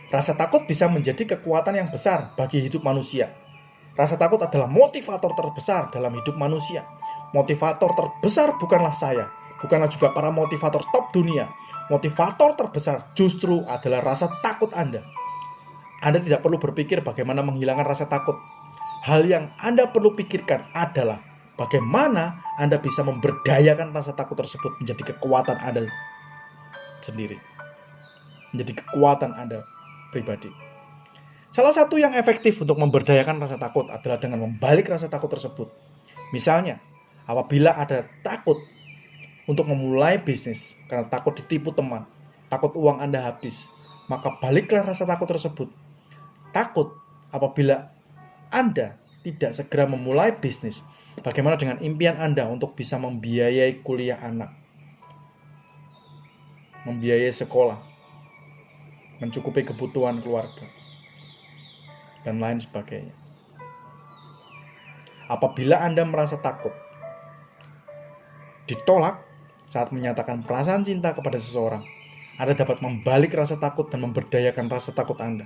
Rasa takut bisa menjadi kekuatan yang besar bagi hidup manusia. Rasa takut adalah motivator terbesar dalam hidup manusia. Motivator terbesar bukanlah saya, bukanlah juga para motivator top dunia. Motivator terbesar justru adalah rasa takut Anda. Anda tidak perlu berpikir bagaimana menghilangkan rasa takut. Hal yang Anda perlu pikirkan adalah bagaimana Anda bisa memberdayakan rasa takut tersebut menjadi kekuatan Anda sendiri. Menjadi kekuatan Anda pribadi. Salah satu yang efektif untuk memberdayakan rasa takut adalah dengan membalik rasa takut tersebut. Misalnya, apabila ada takut untuk memulai bisnis karena takut ditipu teman, takut uang Anda habis, maka baliklah rasa takut tersebut. Takut apabila Anda tidak segera memulai bisnis, bagaimana dengan impian Anda untuk bisa membiayai kuliah anak, membiayai sekolah, mencukupi kebutuhan keluarga, dan lain sebagainya. Apabila Anda merasa takut ditolak saat menyatakan perasaan cinta kepada seseorang, Anda dapat membalik rasa takut dan memberdayakan rasa takut Anda.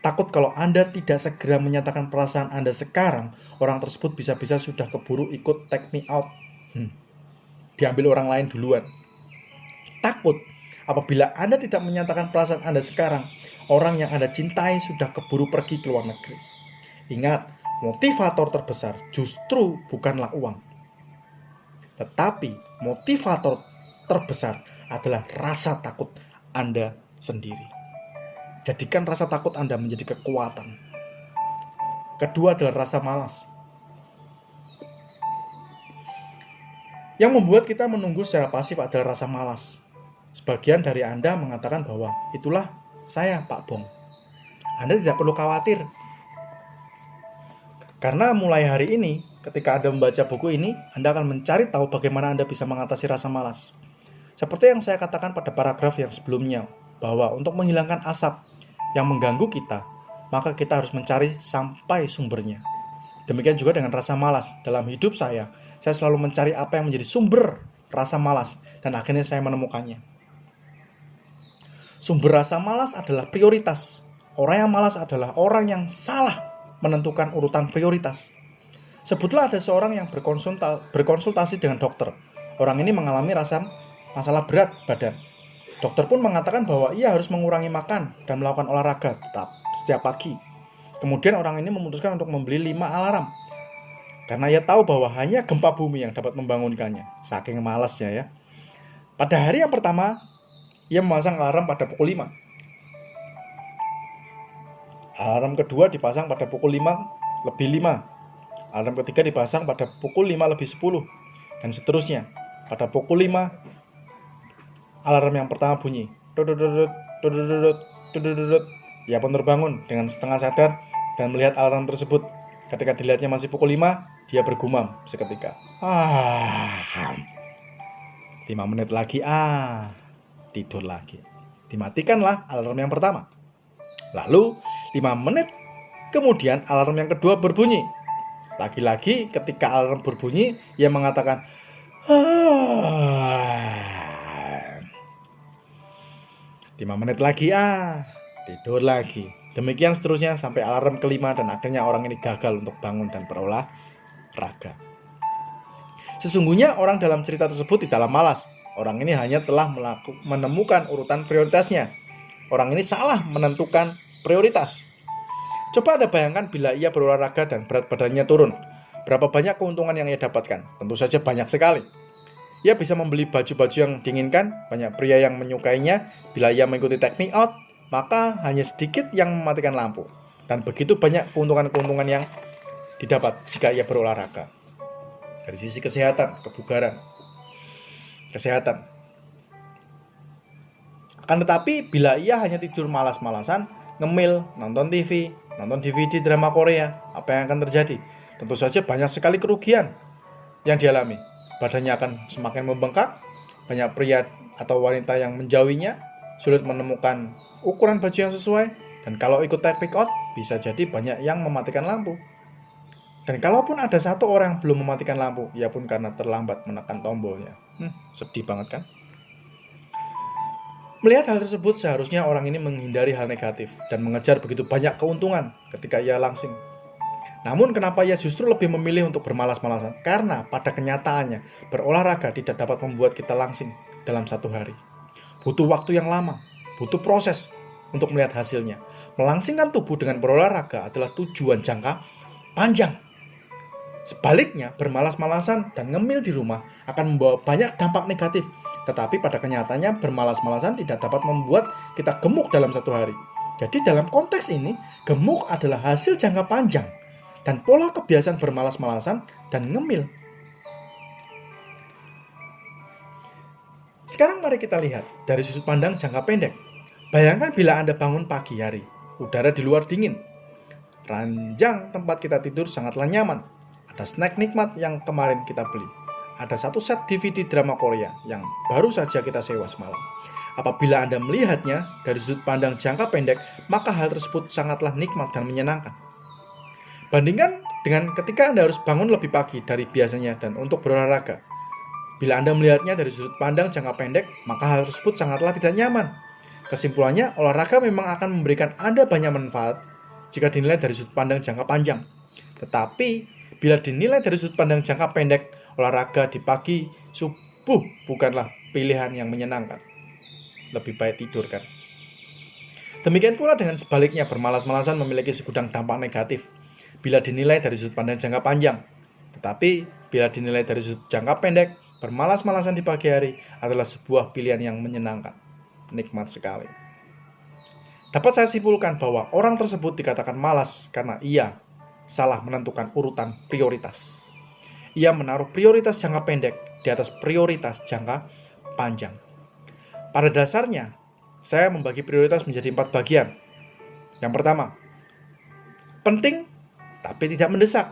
Takut kalau Anda tidak segera menyatakan perasaan Anda sekarang, orang tersebut bisa-bisa sudah keburu ikut take me out. Diambil orang lain duluan. Takut apabila Anda tidak menyatakan perasaan Anda sekarang, orang yang Anda cintai sudah keburu pergi ke luar negeri. Ingat, motivator terbesar justru bukanlah uang. Tetapi motivator terbesar adalah rasa takut Anda sendiri. Jadikan rasa takut Anda menjadi kekuatan. Kedua adalah rasa malas. Yang membuat kita menunggu secara pasif adalah rasa malas. Sebagian dari Anda mengatakan bahwa itulah saya, Pak Bong. Anda tidak perlu khawatir. Karena mulai hari ini, ketika Anda membaca buku ini, Anda akan mencari tahu bagaimana Anda bisa mengatasi rasa malas. Seperti yang saya katakan pada paragraf yang sebelumnya, bahwa untuk menghilangkan asap yang mengganggu kita, maka kita harus mencari sampai sumbernya. Demikian juga dengan rasa malas. Dalam hidup saya selalu mencari apa yang menjadi sumber rasa malas, dan akhirnya saya menemukannya. Sumber rasa malas adalah prioritas. Orang yang malas adalah orang yang salah menentukan urutan prioritas. Sebutlah ada seorang yang berkonsultasi dengan dokter. Orang ini mengalami masalah berat badan. Dokter pun mengatakan bahwa ia harus mengurangi makan dan melakukan olahraga tetap setiap pagi. Kemudian orang ini memutuskan untuk membeli 5 alarm. Karena ia tahu bahwa hanya gempa bumi yang dapat membangunkannya. Saking malasnya ya. Pada hari yang pertama, ia memasang alarm pada pukul 5. Alarm kedua dipasang pada pukul 5:05. Alarm ketiga dipasang pada pukul 5:10. Dan seterusnya. Pada pukul 5, alarm yang pertama bunyi. Ia pun terbangun dengan setengah sadar dan melihat alarm tersebut. Ketika dilihatnya masih pukul 5, dia bergumam seketika. 5 menit lagi, tidur lagi. Dimatikanlah alarm yang pertama. Lalu 5 menit kemudian alarm yang kedua berbunyi. Lagi-lagi ketika alarm berbunyi, ia mengatakan 5 menit lagi, tidur lagi. Demikian seterusnya sampai alarm kelima, dan akhirnya orang ini gagal untuk bangun dan berolahraga. Sesungguhnya orang dalam cerita tersebut tidaklah malas. Orang ini hanya telah menemukan urutan prioritasnya. Orang ini salah menentukan prioritas. Coba Anda bayangkan bila ia berolahraga dan berat badannya turun. Berapa banyak keuntungan yang ia dapatkan? Tentu saja banyak sekali. Ia bisa membeli baju-baju yang diinginkan, banyak pria yang menyukainya. Bila ia mengikuti take me out, maka hanya sedikit yang mematikan lampu. Dan begitu banyak keuntungan-keuntungan yang didapat jika ia berolahraga. Dari sisi kesehatan, kebugaran, kesehatan. Akan tetapi bila ia hanya tidur malas-malasan, ngemil, nonton TV, nonton DVD drama Korea, apa yang akan terjadi? Tentu saja banyak sekali kerugian yang dialami. Badannya akan semakin membengkak, banyak pria atau wanita yang menjauhinya, sulit menemukan ukuran baju yang sesuai, dan kalau ikut take me out, bisa jadi banyak yang mematikan lampu. Dan kalaupun ada satu orang yang belum mematikan lampu, ia pun karena terlambat menekan tombolnya. Sedih banget kan? Melihat hal tersebut, seharusnya orang ini menghindari hal negatif dan mengejar begitu banyak keuntungan ketika ia langsing. Namun kenapa ia justru lebih memilih untuk bermalas-malasan? Karena pada kenyataannya, berolahraga tidak dapat membuat kita langsing dalam satu hari. Butuh waktu yang lama, butuh proses untuk melihat hasilnya. Melangsingkan tubuh dengan berolahraga adalah tujuan jangka panjang. Sebaliknya, bermalas-malasan dan ngemil di rumah akan membawa banyak dampak negatif. Tetapi pada kenyataannya, bermalas-malasan tidak dapat membuat kita gemuk dalam satu hari. Jadi dalam konteks ini, gemuk adalah hasil jangka panjang dan pola kebiasaan bermalas-malasan dan ngemil. Sekarang mari kita lihat dari sudut pandang jangka pendek. Bayangkan bila Anda bangun pagi hari, udara di luar dingin. Ranjang tempat kita tidur sangatlah nyaman. Ada snack nikmat yang kemarin kita beli. Ada satu set DVD drama Korea yang baru saja kita sewa semalam. Apabila Anda melihatnya dari sudut pandang jangka pendek, maka hal tersebut sangatlah nikmat dan menyenangkan. Bandingkan dengan ketika Anda harus bangun lebih pagi dari biasanya dan untuk berolahraga. Bila Anda melihatnya dari sudut pandang jangka pendek, maka hal tersebut sangatlah tidak nyaman. Kesimpulannya, olahraga memang akan memberikan Anda banyak manfaat jika dinilai dari sudut pandang jangka panjang. Tetapi, bila dinilai dari sudut pandang jangka pendek, olahraga di pagi subuh bukanlah pilihan yang menyenangkan. Lebih baik tidur kan? Demikian pula dengan sebaliknya, bermalas-malasan memiliki segudang dampak negatif bila dinilai dari sudut pandang jangka panjang. Tetapi, bila dinilai dari sudut jangka pendek, bermalas-malasan di pagi hari adalah sebuah pilihan yang menyenangkan. Nikmat sekali. Dapat saya simpulkan bahwa orang tersebut dikatakan malas karena ia salah menentukan urutan prioritas. Ia menaruh prioritas jangka pendek di atas prioritas jangka panjang. Pada dasarnya, saya membagi prioritas menjadi 4 bagian. Yang pertama, penting tapi tidak mendesak.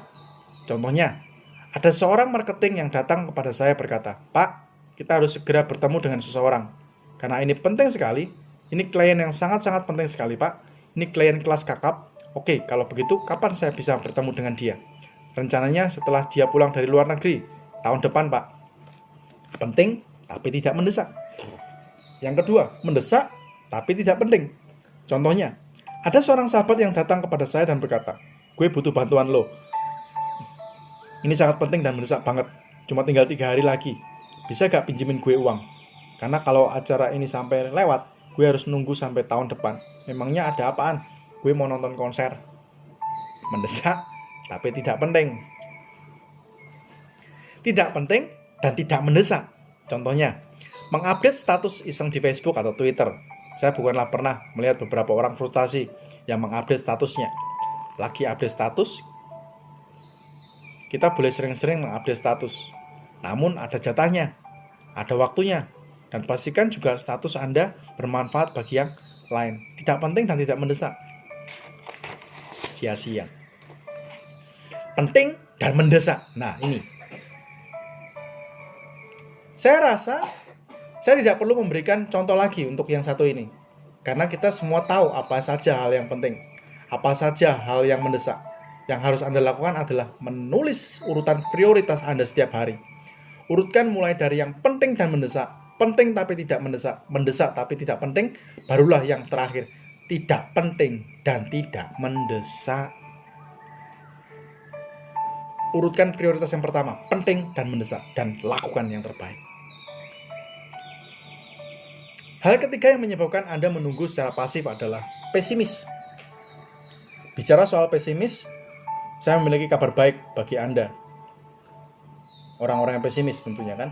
Contohnya, ada seorang marketing yang datang kepada saya berkata, "Pak, kita harus segera bertemu dengan seseorang. Karena ini penting sekali. Ini klien yang sangat-sangat penting sekali, Pak. Ini klien kelas kakap. Oke, kalau begitu kapan saya bisa bertemu dengan dia? Rencananya setelah dia pulang dari luar negeri, tahun depan, Pak." Penting tapi tidak mendesak. Yang kedua, mendesak tapi tidak penting. Contohnya, ada seorang sahabat yang datang kepada saya dan berkata, "Gue butuh bantuan lo. Ini sangat penting dan mendesak banget. Cuma tinggal 3 hari lagi. Bisa gak pinjemin gue uang? Karena kalau acara ini sampai lewat, gue harus nunggu sampai tahun depan. Memangnya ada apaan? Gue mau nonton konser." Mendesak, tapi tidak penting. Tidak penting dan tidak mendesak. Contohnya, mengupdate status iseng di Facebook atau Twitter. Saya bukanlah pernah melihat beberapa orang frustasi yang mengupdate statusnya. Lagi update status, kita boleh sering-sering mengupdate status. Namun ada jatahnya, ada waktunya, dan pastikan juga status Anda bermanfaat bagi yang lain. Tidak penting dan tidak mendesak. Sia-sia. Penting dan mendesak. Nah, ini. Saya rasa saya tidak perlu memberikan contoh lagi untuk yang satu ini. Karena kita semua tahu apa saja hal yang penting, apa saja hal yang mendesak. Yang harus Anda lakukan adalah menulis urutan prioritas Anda setiap hari. Urutkan mulai dari yang penting dan mendesak, penting tapi tidak mendesak, mendesak tapi tidak penting, barulah yang terakhir, tidak penting dan tidak mendesak. Urutkan prioritas yang pertama, penting dan mendesak, dan lakukan yang terbaik. Hal ketiga yang menyebabkan Anda menunggu secara pasif adalah pesimis. Bicara soal pesimis, saya memiliki kabar baik bagi Anda. Orang-orang yang pesimis tentunya kan.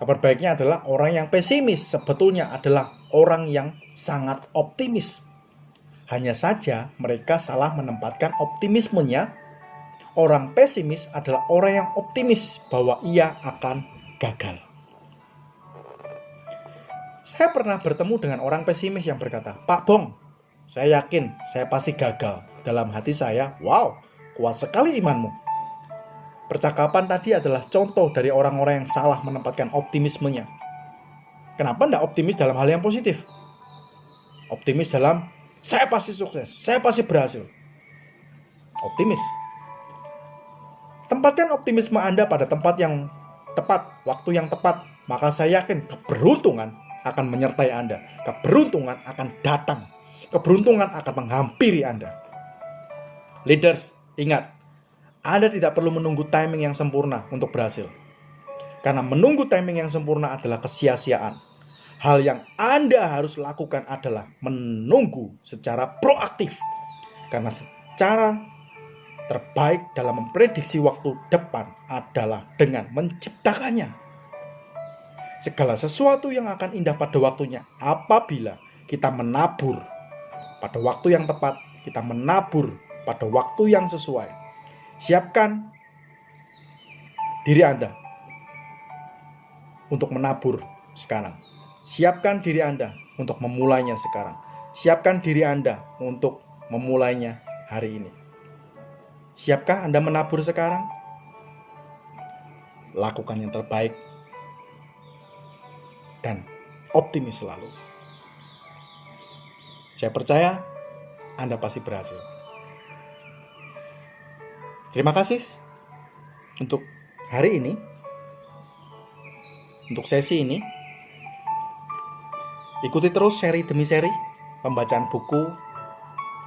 Kabar baiknya adalah orang yang pesimis sebetulnya adalah orang yang sangat optimis. Hanya saja mereka salah menempatkan optimismenya. Orang pesimis adalah orang yang optimis bahwa ia akan gagal. Saya pernah bertemu dengan orang pesimis yang berkata, "Pak Bong, saya yakin saya pasti gagal." Dalam hati saya, wow, kuat sekali imanmu. Percakapan tadi adalah contoh dari orang-orang yang salah menempatkan optimismenya. Kenapa tidak optimis dalam hal yang positif? Optimis dalam, saya pasti sukses, saya pasti berhasil. Optimis. Tempatkan optimisme Anda pada tempat yang tepat, waktu yang tepat. Maka saya yakin keberuntungan akan menyertai Anda. Keberuntungan akan datang. Keberuntungan akan menghampiri Anda. Leaders, ingat, Anda tidak perlu menunggu timing yang sempurna untuk berhasil. Karena menunggu timing yang sempurna adalah kesia-siaan. Hal yang Anda harus lakukan adalah menunggu secara proaktif. Karena secara terbaik dalam memprediksi waktu depan adalah dengan menciptakannya. Segala sesuatu yang akan indah pada waktunya apabila kita menabur pada waktu yang tepat, kita menabur pada waktu yang sesuai. Siapkan diri Anda untuk menabur sekarang. Siapkan diri Anda untuk memulainya sekarang. Siapkan diri Anda untuk memulainya hari ini. Siapkah Anda menabur sekarang? Lakukan yang terbaik dan optimis selalu. Saya percaya Anda pasti berhasil. Terima kasih untuk hari ini, untuk sesi ini. Ikuti terus seri demi seri pembacaan buku,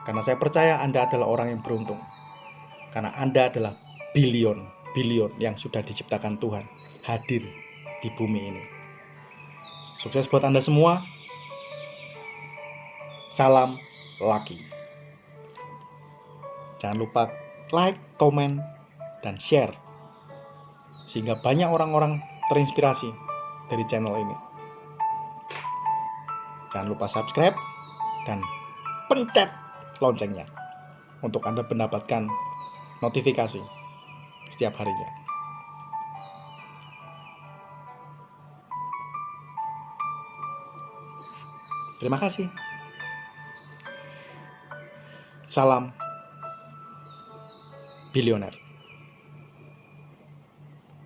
karena saya percaya Anda adalah orang yang beruntung. Karena Anda adalah bilion yang sudah diciptakan Tuhan hadir di bumi ini. Sukses buat Anda semua. Salam laki. Jangan lupa like, komen, dan share sehingga banyak orang-orang terinspirasi dari channel ini. Jangan lupa subscribe dan pencet loncengnya untuk Anda mendapatkan notifikasi setiap harinya. Terima kasih. Salam bilioner.